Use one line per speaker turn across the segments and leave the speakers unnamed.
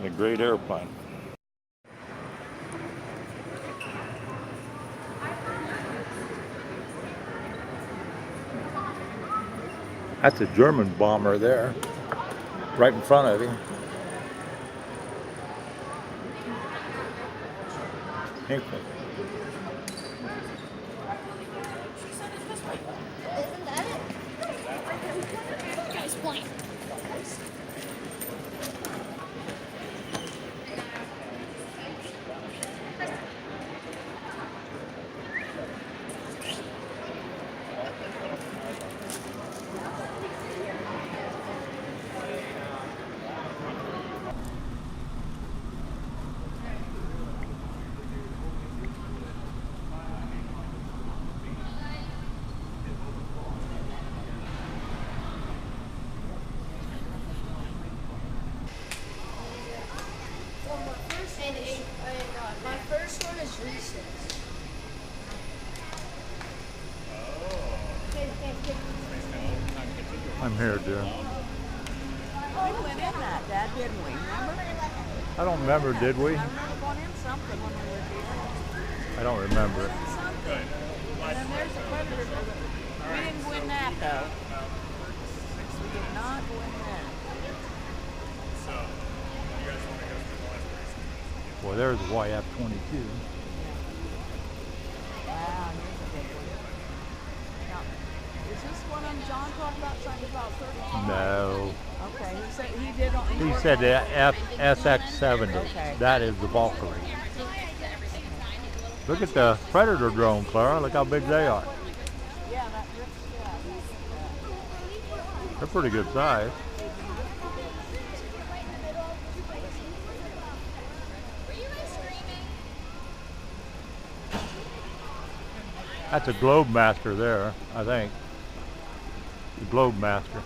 A great airplane. That's a German bomber there, right in front of him. Hinckley.
My first one is recess.
I'm here, dear.
We went in that, Dad, didn't we? Remember?
I don't remember, did we?
I remember going in something when we were here.
I don't remember it.
Something. And then there's the predator. We didn't go in that though. We did not go in there.
Well, there's YF-22.
Wow, here's a big one. Now, is this one on John talked about something about 32?
No.
Okay, he said he did on.
He said the SX-70.
Okay.
That is the Valkyrie. Look at the Predator drone, Clara. Look how big they are.
Yeah, that rips,
They're pretty good size. That's a Globe Master there, I think. The Globe Master.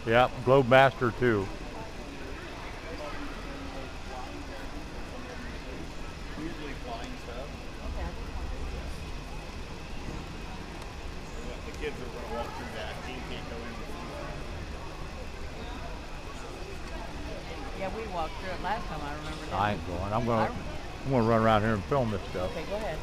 Yeah, Globe Master too.
Usually flying stuff. The kids are going to walk through that. He can't go in.
Yeah, we walked through it last time, I remember.
I ain't going. I'm gonna run around here and film this stuff.
Okay, go ahead.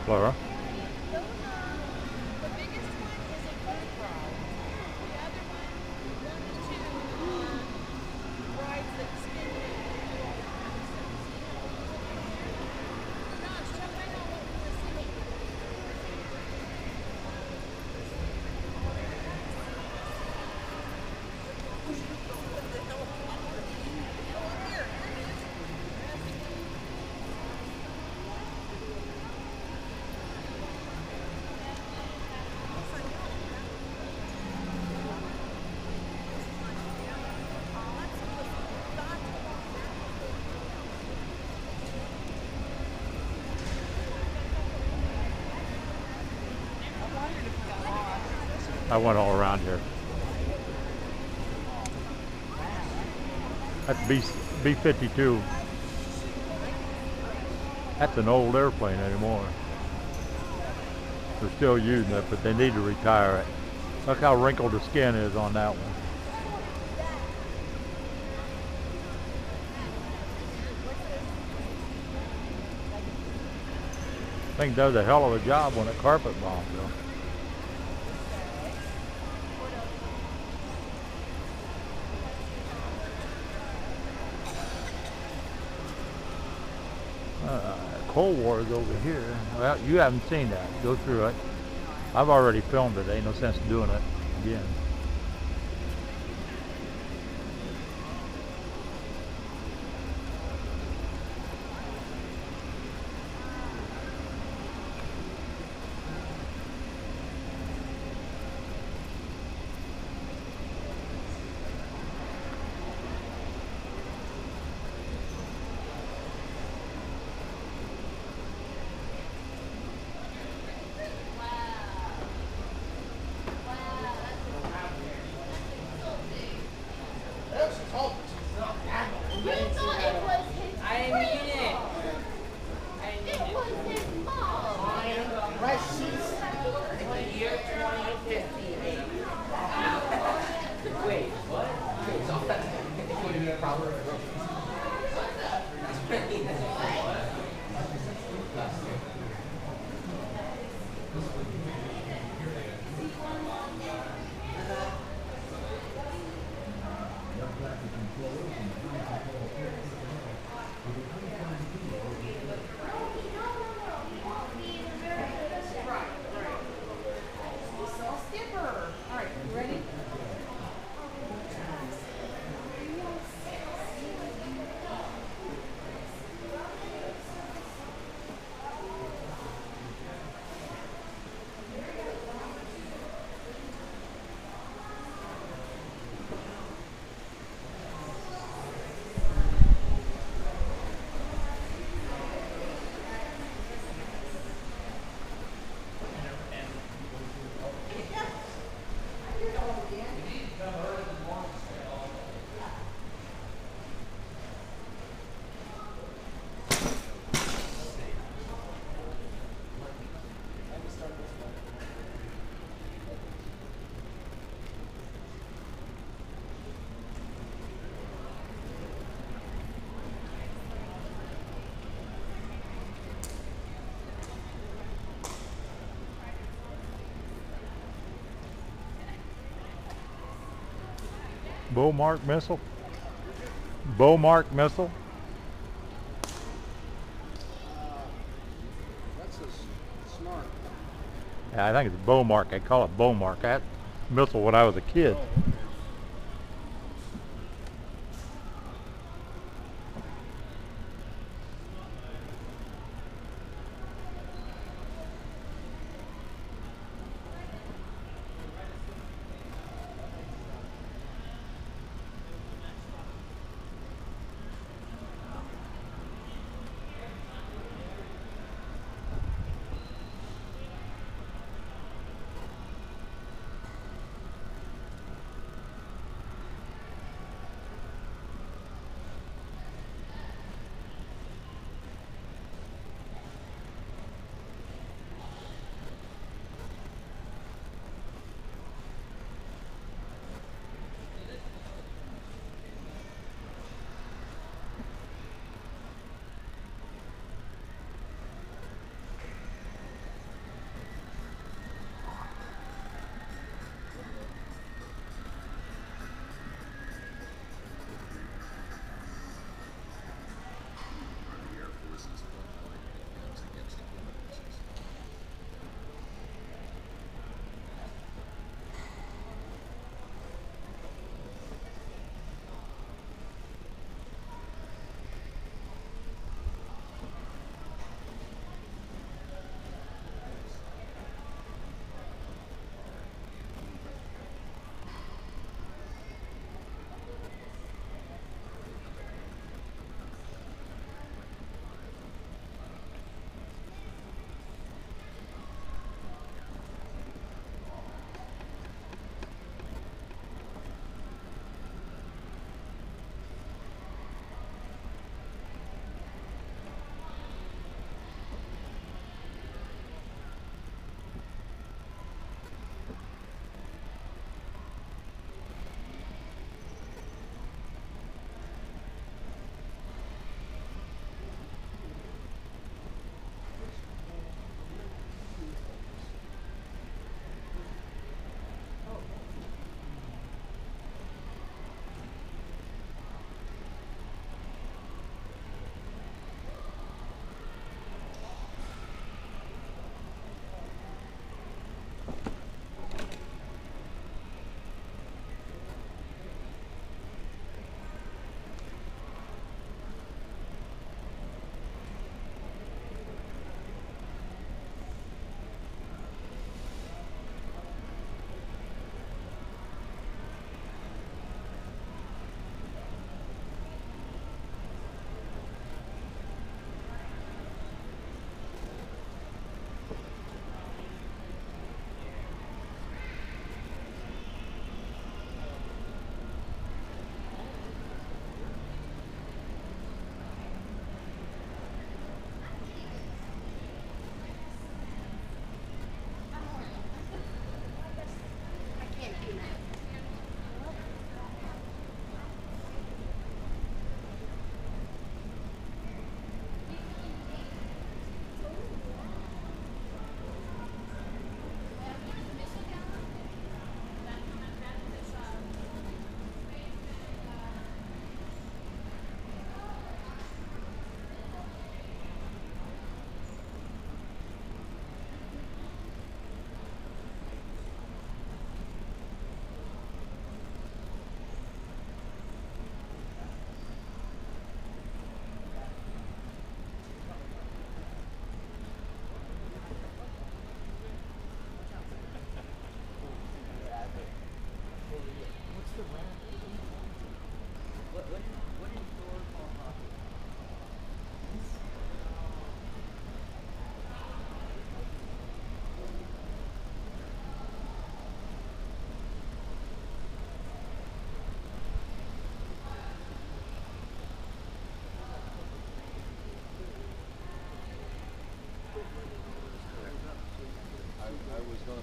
Laura.
Those the biggest one is a bird ride. The other one are rides that spin you and do all that kind of stuff. So you have to look in there. Gosh, tell me now what we're seeing.
I went all around here. That's B-52. That's an old airplane anymore. They're still using it, but they need to retire it. Look how wrinkled the skin is on that one. Thing does a hell of a job when it carpet bombs, though. Cold War is over here. Well, you haven't seen that. Go through it. I've already filmed it. Ain't no sense doing it again. Bowmark missile? Bowmark missile?
That's a smart.
Yeah, I think it's Bowmark. I call it Bowmark. That missile when I was a kid.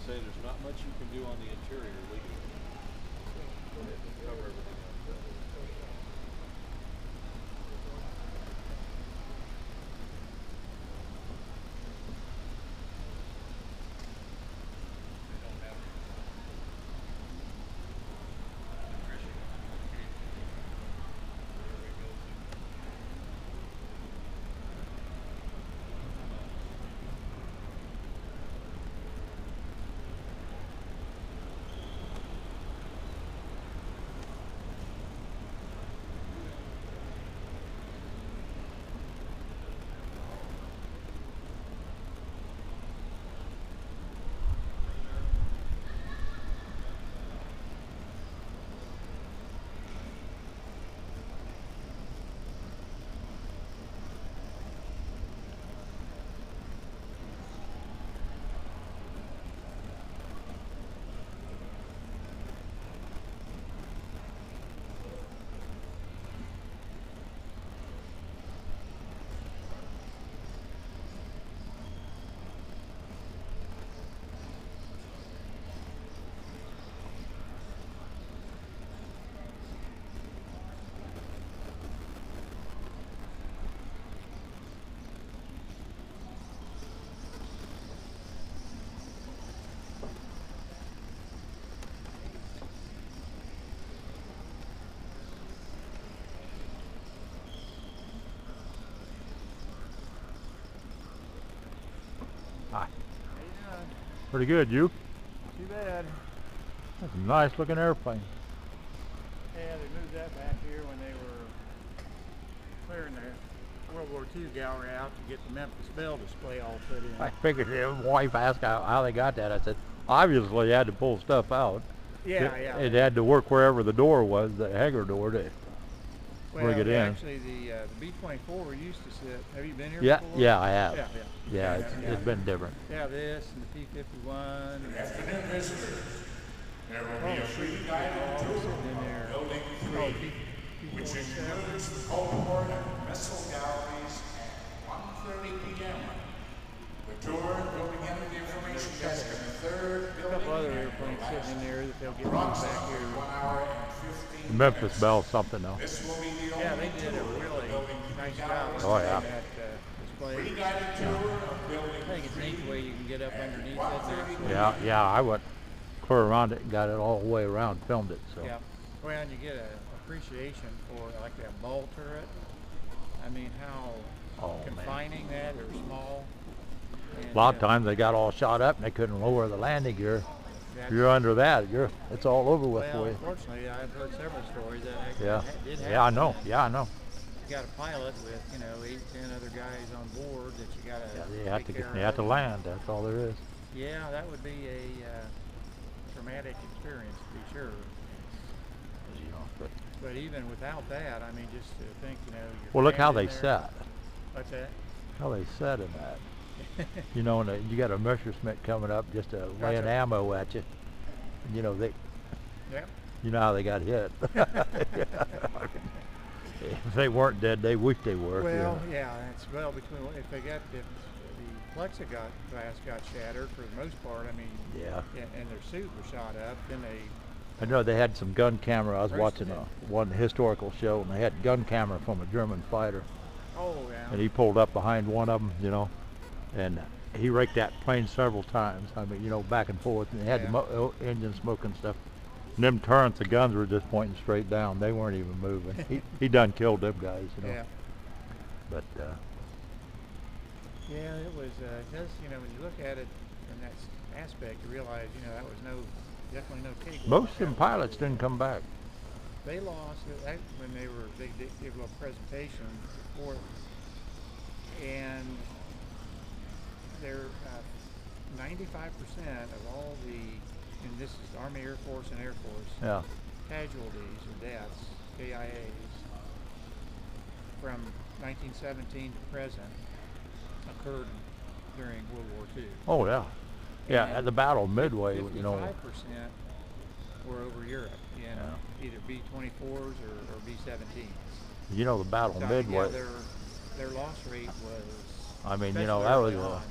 say there's not much you can do on the interior legally. Cover everything up.
Hi. Pretty good, you?
Too bad.
That's a nice looking airplane.
Yeah, they moved that back here when they were clearing the World War II gallery out to get the Memphis Belle display all put in.
I figured my wife asked how they got that. I said, obviously you had to pull stuff out.
Yeah.
It had to work wherever the door was, the hangar door, to bring it in.
Actually, the B-24 we used to sit. Have you been here
Yeah,
before?
yeah, I have.
Yeah.
It's been different.
Yeah, this and the P-51.
Good afternoon, visitors. There will be a free guided tour of Building 3, which includes the Cold War and Missile Galleries at 1:30 p.m. The tour will begin with the information desk in the third
A
building.
couple other airplanes sitting in there that they'll get moved back here.
1 hour and 15
Memphis
minutes.
Belle something though.
This will be the
Yeah,
only
they did a
tour
really
of Building 3
nice job
galleries.
Oh, yeah.
on that display.
Free guided tour of Building
I think it's
3.
neat the way you can get up underneath it.
Yeah, I went clear around it and got it all the way around, filmed it. So
Yeah. Well, and you get an appreciation for like that ball turret. I mean, how
Oh, man.
confining that or small. And,
a lot of times they got all shot up and they couldn't lower the landing gear. If you're under that, it's all over with
well,
for you.
unfortunately, I've heard several stories that actually
Yeah,
did happen.
yeah, I know. Yeah, I know.
You got a pilot with 8, 10 other guys on board that you got to.
Yeah, you have to land. That's all there is.
Yeah, that would be a traumatic experience to be sure.
You know,
But even without that, I mean, just to think, you're
well, look how they
crammed in there.
set.
What's that?
How they set in that. You know, and you got a Messerschmitt coming up just to lay an ammo at you. You know they.
Yep.
You know how they got hit. If they weren't dead, they wish they were.
Well, yeah, it's between if the plexiglass got shattered for the most part. I mean,
Yeah.
and their suit was shot up. Then they.
I know they had some gun camera. I was
Roasted
watching
it.
one historical show, and they had gun camera from a German fighter,
Oh yeah.
and he pulled up behind one of them, and he raked that plane several times. I mean, back and forth, and they had the engine smoking stuff. And them turrets, the guns were just pointing straight down. They weren't even moving. He done killed them guys,
Yeah.
But
Yeah, it was. It does. When you look at it in that aspect, you realize, that was definitely no cake.
most of them pilots didn't come back.
They lost that when they did give a little presentation before, and they're 95% of all and this is Army, Air Force, and Air Force
Yeah.
casualties or deaths, KIAs, from 1917 to present occurred during World War II.
Oh yeah. Yeah, at the Battle of Midway,
55% were over Europe, either B-24s or B-17s.
The Battle of
So,
Midway.
yeah, their loss rate was.
I mean,
especially
that was
early on,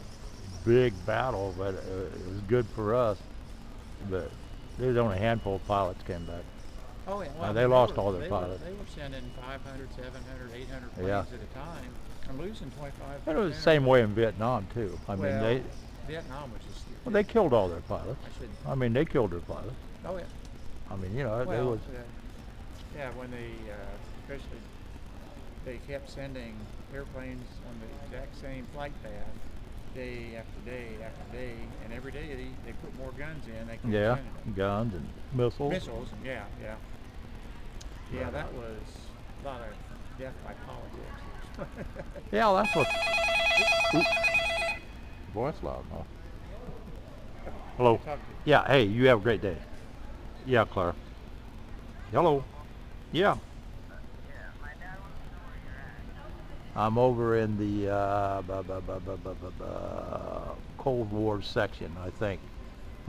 big battle, but it was good for us. But there's only a handful of pilots came back.
Oh yeah,
They lost all their pilots.
They were sending 500, 700, 800 planes
Yeah.
at a time, and losing 25.
And it was the same way in Vietnam too. I mean,
Well, Vietnam was just.
well, they killed all their pilots.
I should.
I mean, they killed their pilots.
Oh yeah.
I mean, you know,
Well,
it was.
yeah, when they especially they kept sending airplanes on the exact same flight path, day after day after day, and every day they put more guns in. They kept
Yeah,
sending them.
guns and missiles.
Missiles, yeah. Yeah, that was a lot of death by politics.
Yeah, that's what. Boy, that's loud, huh? Hello.
Talk to you.
Yeah, hey, you have a great day. Yeah, Clara. Hello. Yeah. I'm over in the Cold War section, I think.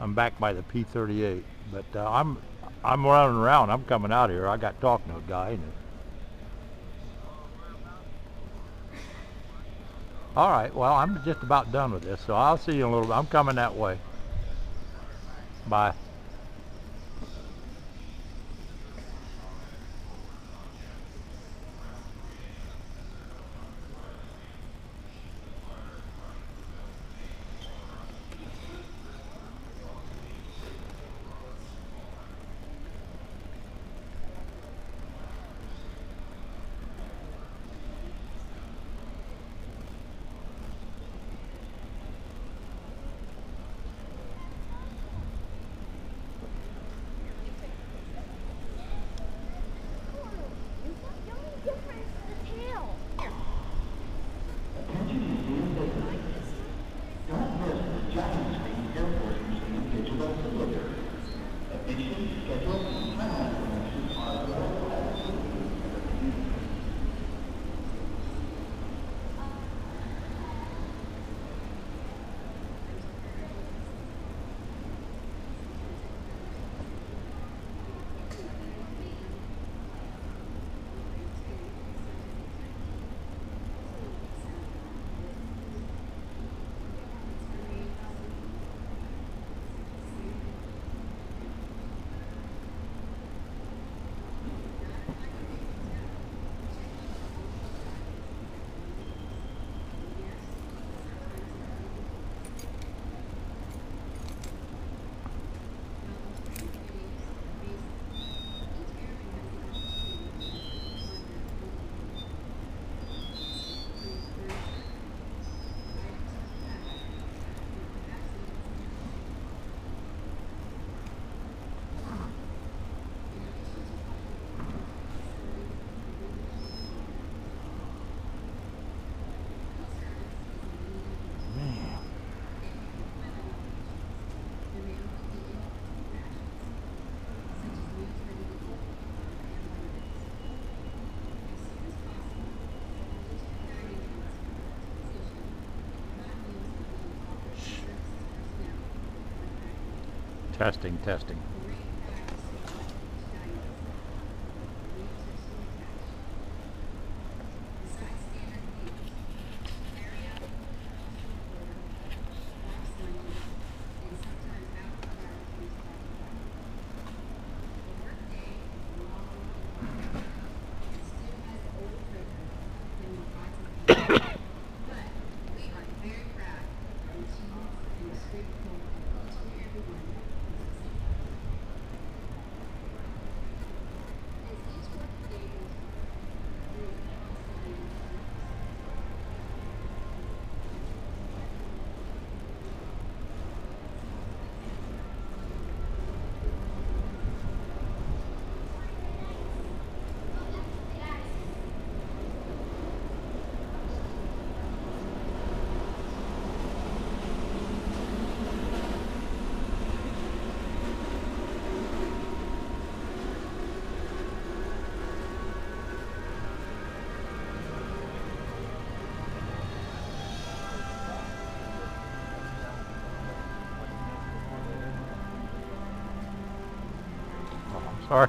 I'm back by the P-38, but I'm running around. I'm coming out here. I got talking to a guy. And all right. Well, I'm just about done with this, so I'll see you in a little bit. I'm coming that way. Bye. Testing, testing. Sorry.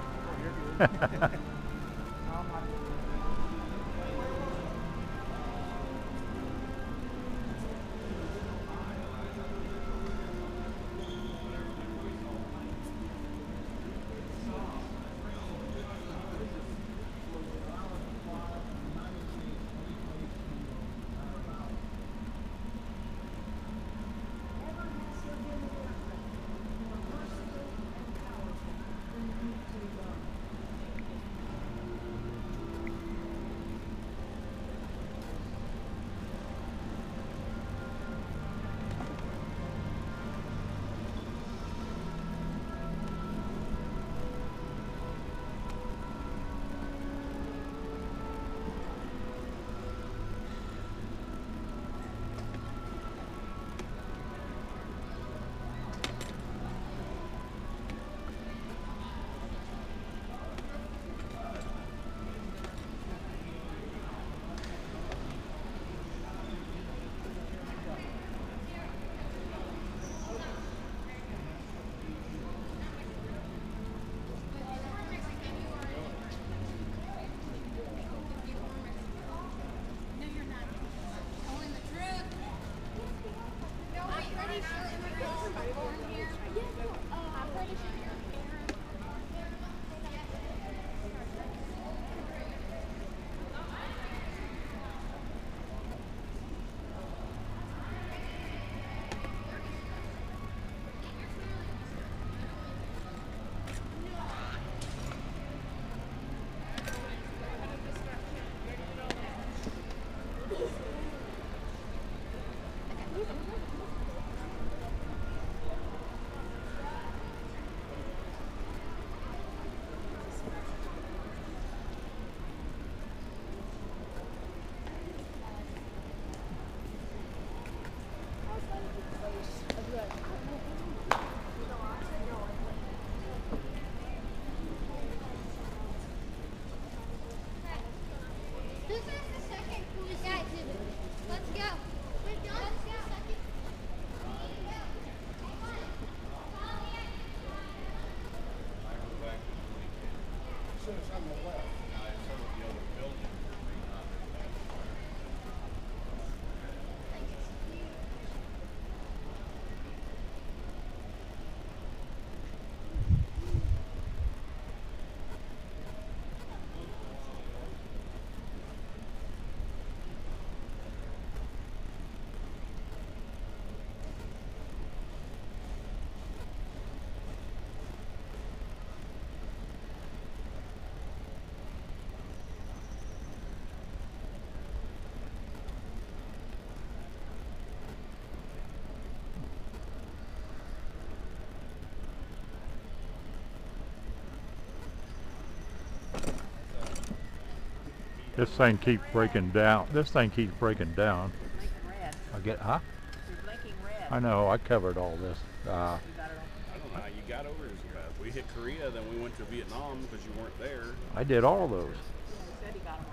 This thing keeps breaking down. This thing keeps breaking down.
Blinking red.
I get, huh?
You're blinking red.
I know. I covered all this.
You got it on.
I don't know how you got over here so fast. We hit Korea, then we went to Vietnam because you weren't there.
I did all those.
He said he got them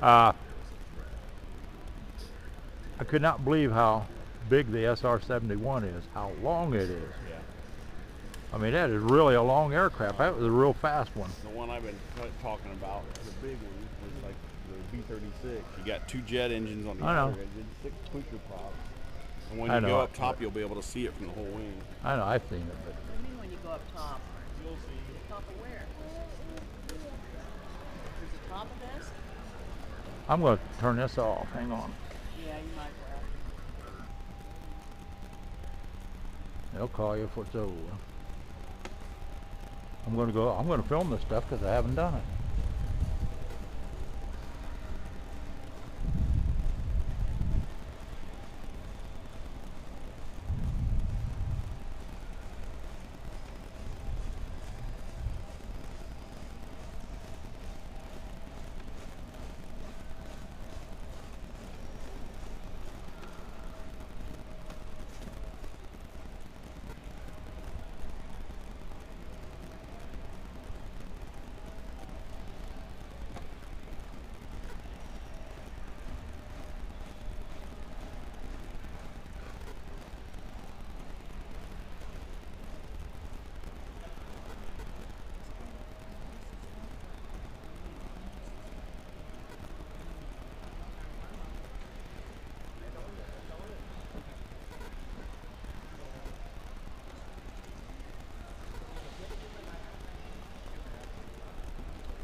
on.
Yeah.
I could not believe how big the SR-71 is. How long it is.
Yeah.
I mean, that is really a long aircraft. That was a real fast one.
The one I've been talking about, the big one, was like the B-36. You got 2 jet engines on the
I know.
outer engine, 6 tweaker props. And when
I
you
know.
go up top, you'll be able to see it from the whole wing.
I know. I've seen it, but
What do you mean when you go up top?
You'll see.
Top of where? There's the top of this?
I'm going to turn this off. Hang on.
Yeah, you might well.
They'll call you if it's over. I'm going to film this stuff because I haven't done it.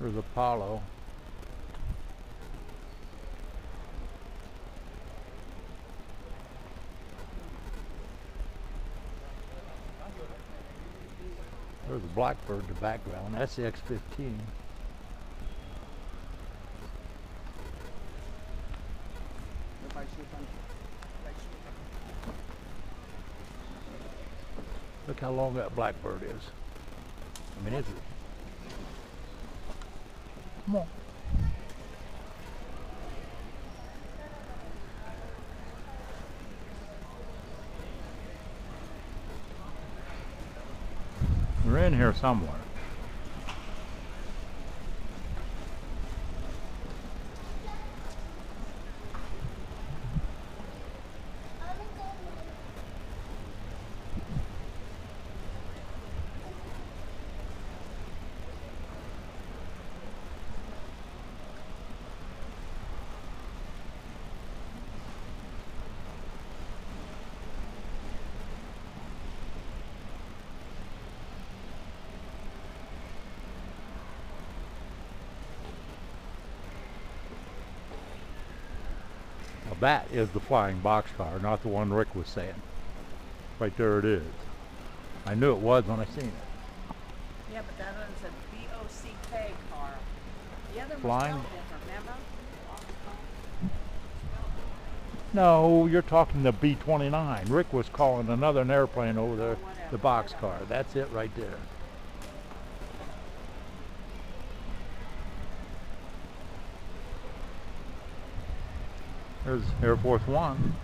There's Apollo. There's a Blackbird in the background. That's the X-15. Look how long that Blackbird is. I mean, it's... Come on. We're in here somewhere. That is the flying boxcar, not the one Rick was saying. Right there it is. I knew it was when I seen it.
Yeah, but that one's a B-O-C-K car. The other
Flying?
was spelled different, remember?
No, you're talking the B-29. Rick was calling another airplane over there the boxcar. That's it right there. There's Air Force One.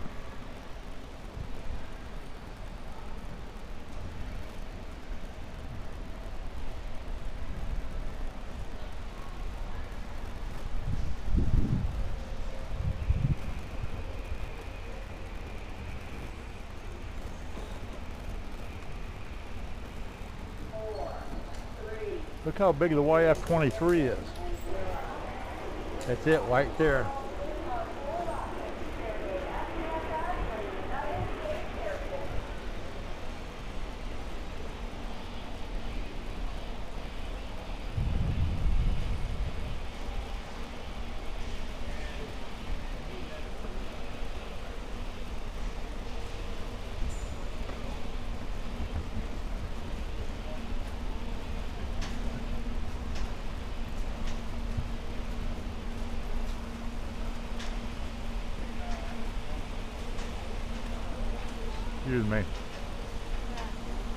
Look how big the YF-23 is. That's it right there. Excuse me.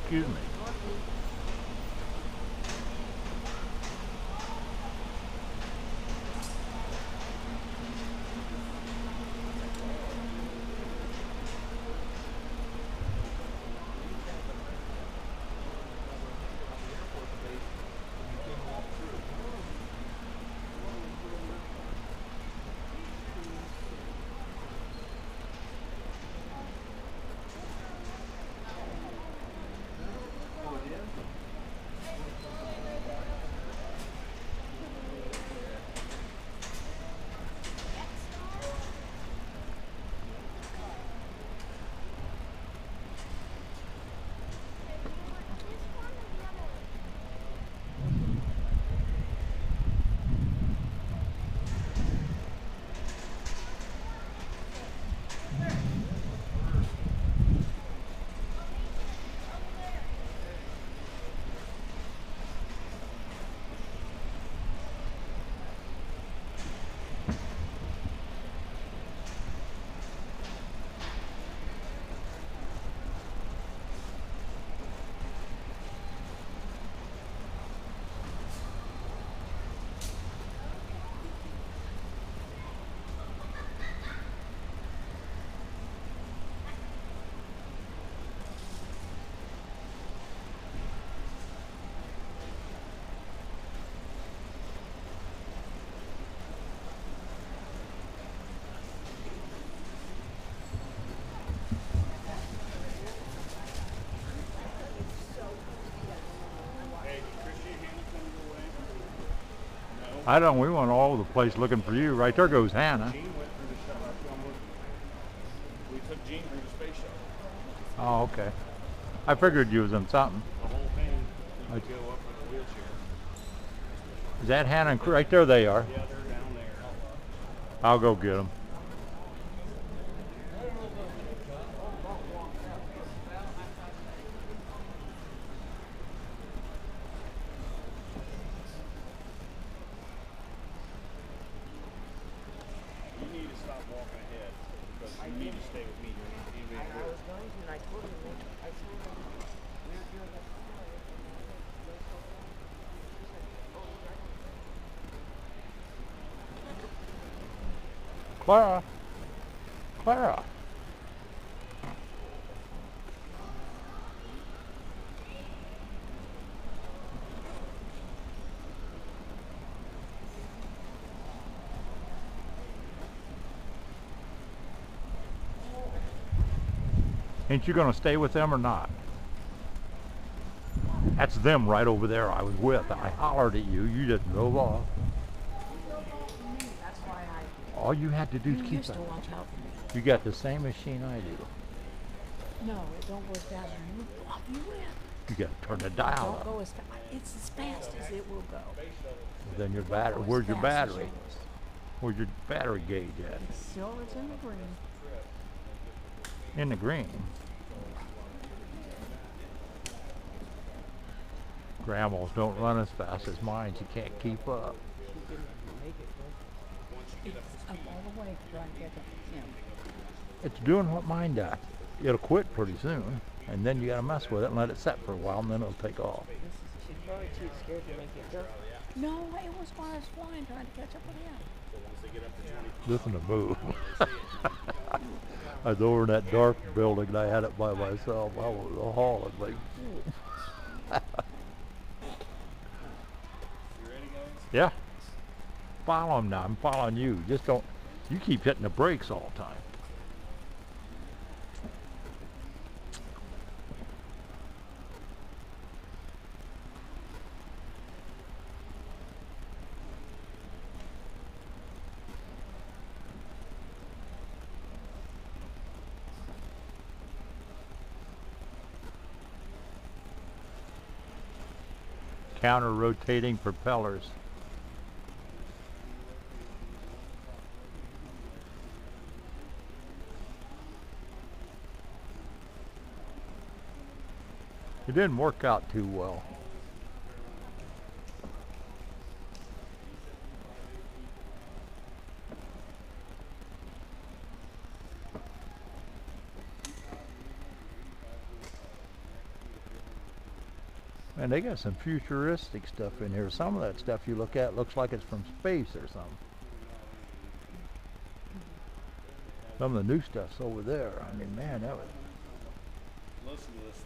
Excuse me. I don't. We went all over the place looking for you. Right there goes Hannah.
Gene went through the shuttle. We took Gene through the space shuttle.
Oh, okay. I figured you was in something.
The whole thing, you could go up with a wheelchair.
Is that Hannah and right there? They are.
Yeah, they're down there.
I'll go get them.
You need to stop walking ahead because you need to stay with me. You're not even
I was going to, and I told him, I told him, we're doing the
Clara. Clara. Ain't you gonna stay with them or not? That's them right over there I was with. I hollered at you. You just drove off.
That's why
All you had to do is
you
keep
used
it.
to watch out for me.
You got the same machine I do.
No, it don't go as fast as you went.
You got to turn the dial
Don't
up.
go as fast. It's as fast as it will go.
Then your battery. Where's your
Fast as
battery?
yours.
Where's your battery gauge at?
Still, it's in the green.
In the green. Grandmas don't run as fast as mine. You can't keep up.
It's up all the way to try and catch up with him.
It's doing what mine does. It'll quit pretty soon, and then you got to mess with it and let it set for a while, and then it'll take off.
She's probably too scared to make it go. No, it was while I was flying trying to catch up with him.
Listen to move. I was over in that dark building and I had it by myself. I was hauling like. Yeah. Follow him now. I'm following you. Just don't. You keep hitting the brakes all the time. Counter-rotating propellers. It didn't work out too well. And they got some futuristic stuff in here. Some of that stuff you look at looks like it's from space or something. Some of the new stuff's over there. I mean, man, that was...
Listen to this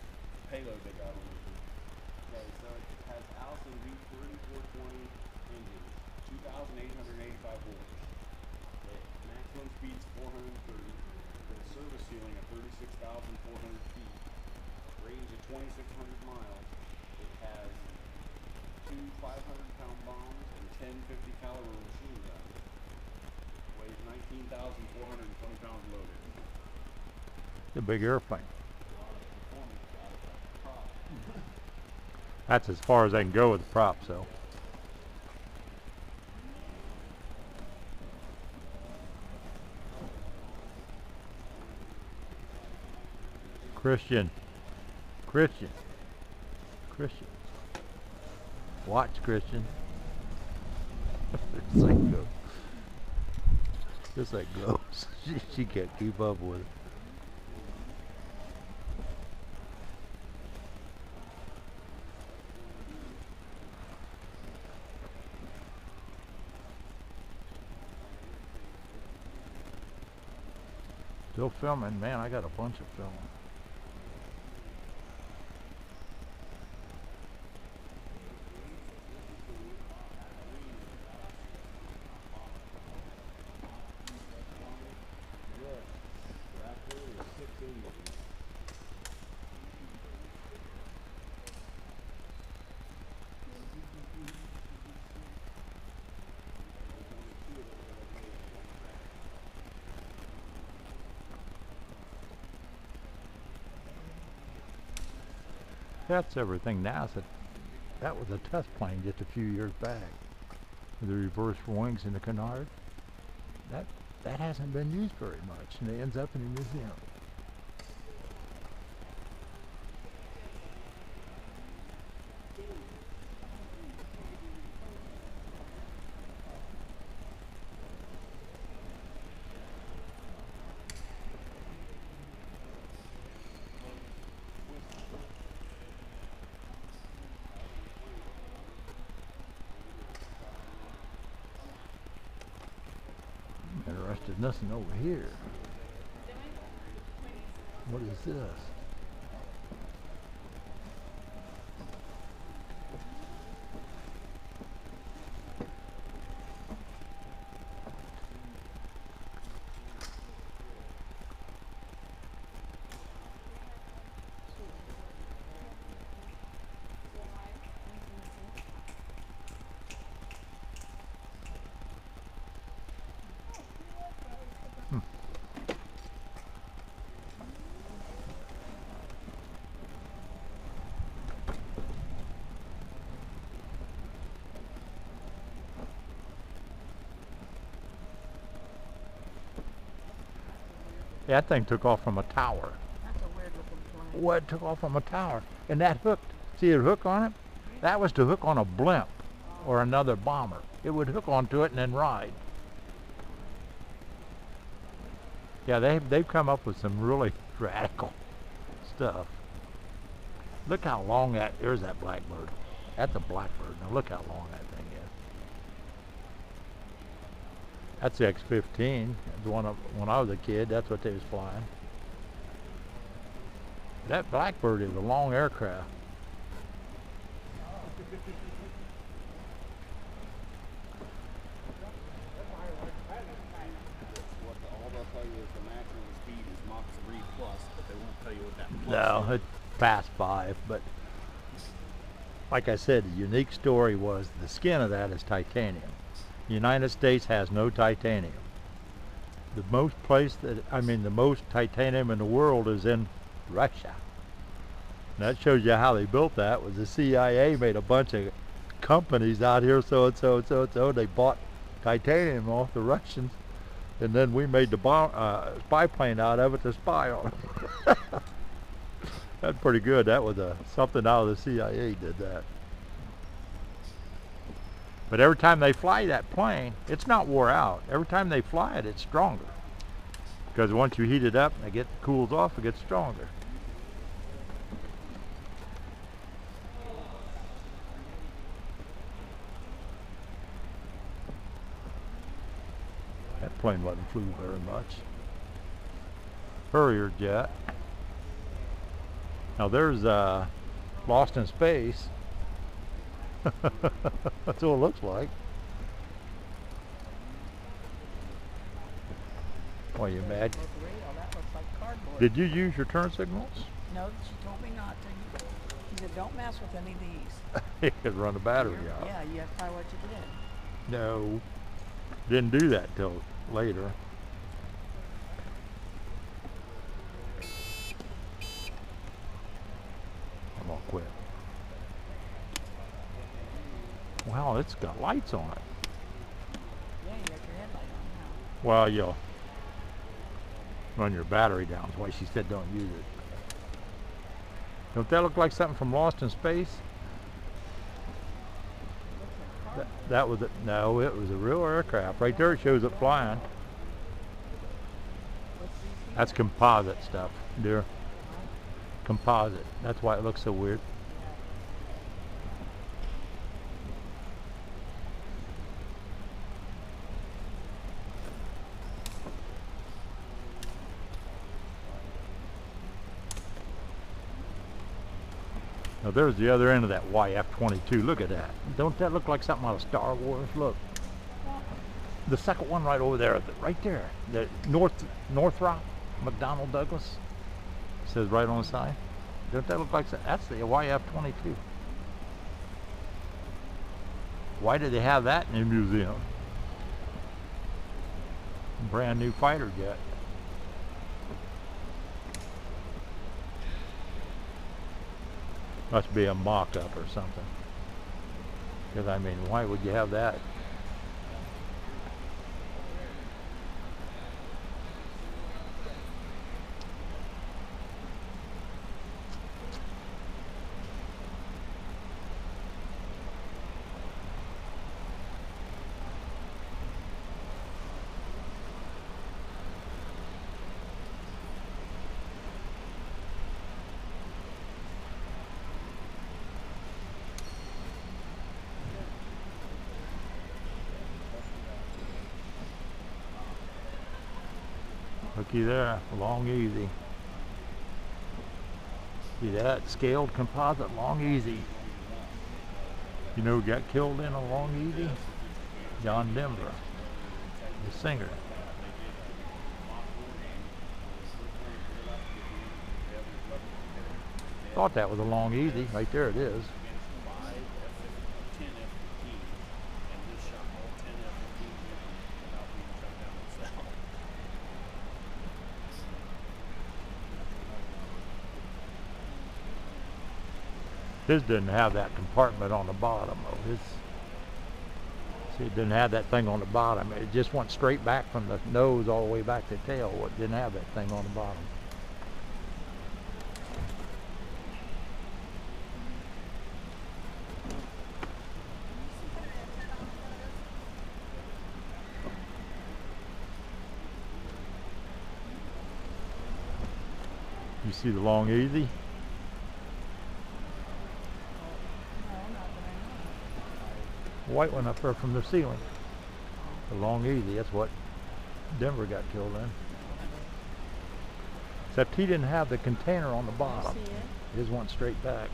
payload they got on it. Okay, so it has Allison V3420 engine, 2,885 horse. The maximum speed's 430. The service ceiling at 36,400 feet. Range of 2,600 miles. It has two 500-pound bombs and 10 50-caliber machine guns. Weighs 19,420 pounds loaded.
It's a big airplane. That's as far as I can go with the props, though. Christian. Christian. Christian. Watch, Christian. This thing goes. This thing goes. She can't keep up with it. Still filming, man. I got a bunch of film. tests everything now. So that was a test plane just a few years back. With the reverse wings in the canard. That hasn't been used very much, and it ends up in a museum. Interested in nothing over here. What is this? Yeah, that thing took off from a tower.
That's a weird looking plane.
What, it took off from a tower? And that hooked, see the hook on it? That was to hook on a blimp or another bomber. It would hook onto it and then ride. Yeah, they've come up with some really radical stuff. Look how long there's that blackbird. That's a blackbird. Now look how long that thing is. That's the X-15. The one when I was a kid, that's what they was flying. That blackbird is a long aircraft.
All they'll tell you is the maximum speed is Mach 3 plus, but they won't tell you what that plus
No,
is.
it's past 5, but like I said, the unique story was the skin of that is titanium. The United States has no titanium. The most titanium in the world is in Russia. And that shows you how they built that. Was the CIA made a bunch of companies out here, so and so and so and so. They bought titanium off the Russians, and then we made the spy plane out of it to spy on them. That's pretty good. That was something out of the CIA did that. But every time they fly that plane, it's not wore out. Every time they fly it, it's stronger. Because once you heat it up and it cools off, it gets stronger. That plane wasn't flew very much. Harrier jet. Now there's Lost in Space. That's what it looks like. Why, you mad?
That looks like cardboard.
Did you use your turn signals?
No, she told me not to. She said, don't mess with any of these.
You could run the battery out.
Yeah, that's probably what you did.
No, didn't do that till later. I'm gonna quit. Wow, it's got lights on it.
Yeah, you got your headlight on now.
Well, you'll run your battery down. That's why she said don't use it. Don't that look like something from Lost in Space? That was it. No, it was a real aircraft. Right there it shows it flying. That's composite stuff, dear. Composite. That's why it looks so weird. Now there's the other end of that YF-22. Look at that. Don't that look like something out of Star Wars? Look. The second one right over there, right there. The Northrop McDonnell Douglas. Says right on the side. Don't that look like that? That's the YF-22. Why did they have that in the museum? Brand new fighter jet. Must be a mock-up or something. Because I mean, why would you have that? Looky there, long easy. See that? Scaled composite, long easy. You know who got killed in a long easy? John Denver, the singer. Thought that was a long easy. Right there it is. His didn't have that compartment on the bottom though. His, see, it didn't have that thing on the bottom. It just went straight back from the nose all the way back to the tail. It didn't have that thing on the bottom. You see the long easy? White one up there from the ceiling. The long easy, that's what Denver got killed in. Except he didn't have the container on the bottom. It just went straight back.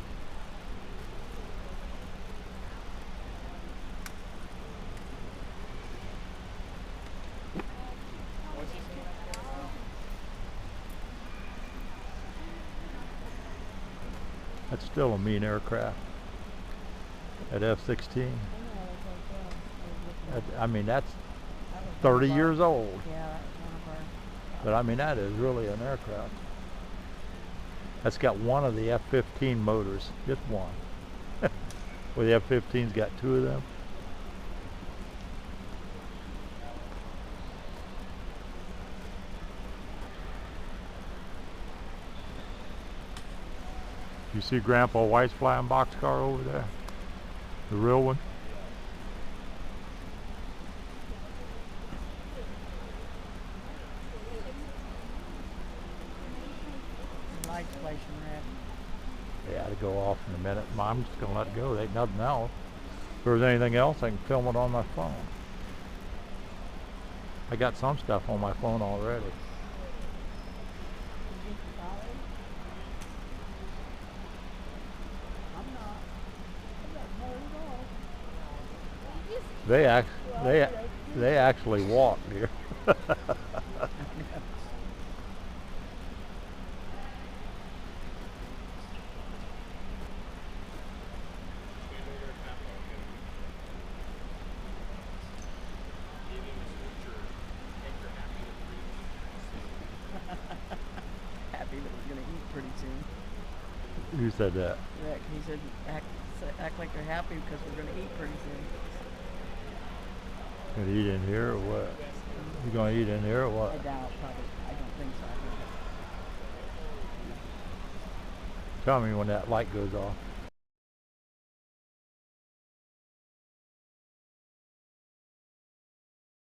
That's still a mean aircraft. At F-16. I mean, that's 30 years old.
Yeah, that was one of our.
But I mean, that is really an aircraft. That's got one of the F-15 motors, just one. Well, the F-15's got two of them. You see Grandpa White's flying boxcar over there? The real one?
The light's flashing red.
Yeah, to go off in a minute. I'm just gonna let it go. There ain't nothing else. If there's anything else, I can film it on my phone. I got some stuff on my phone already. They actually walked here.
Happy that we're gonna eat pretty soon.
Who said that?
Rick, he said act like you're happy because we're gonna eat pretty soon.
Gonna eat in here or what? You gonna eat in here or what?
I doubt, probably. I don't think so.
Tell me when that light goes off.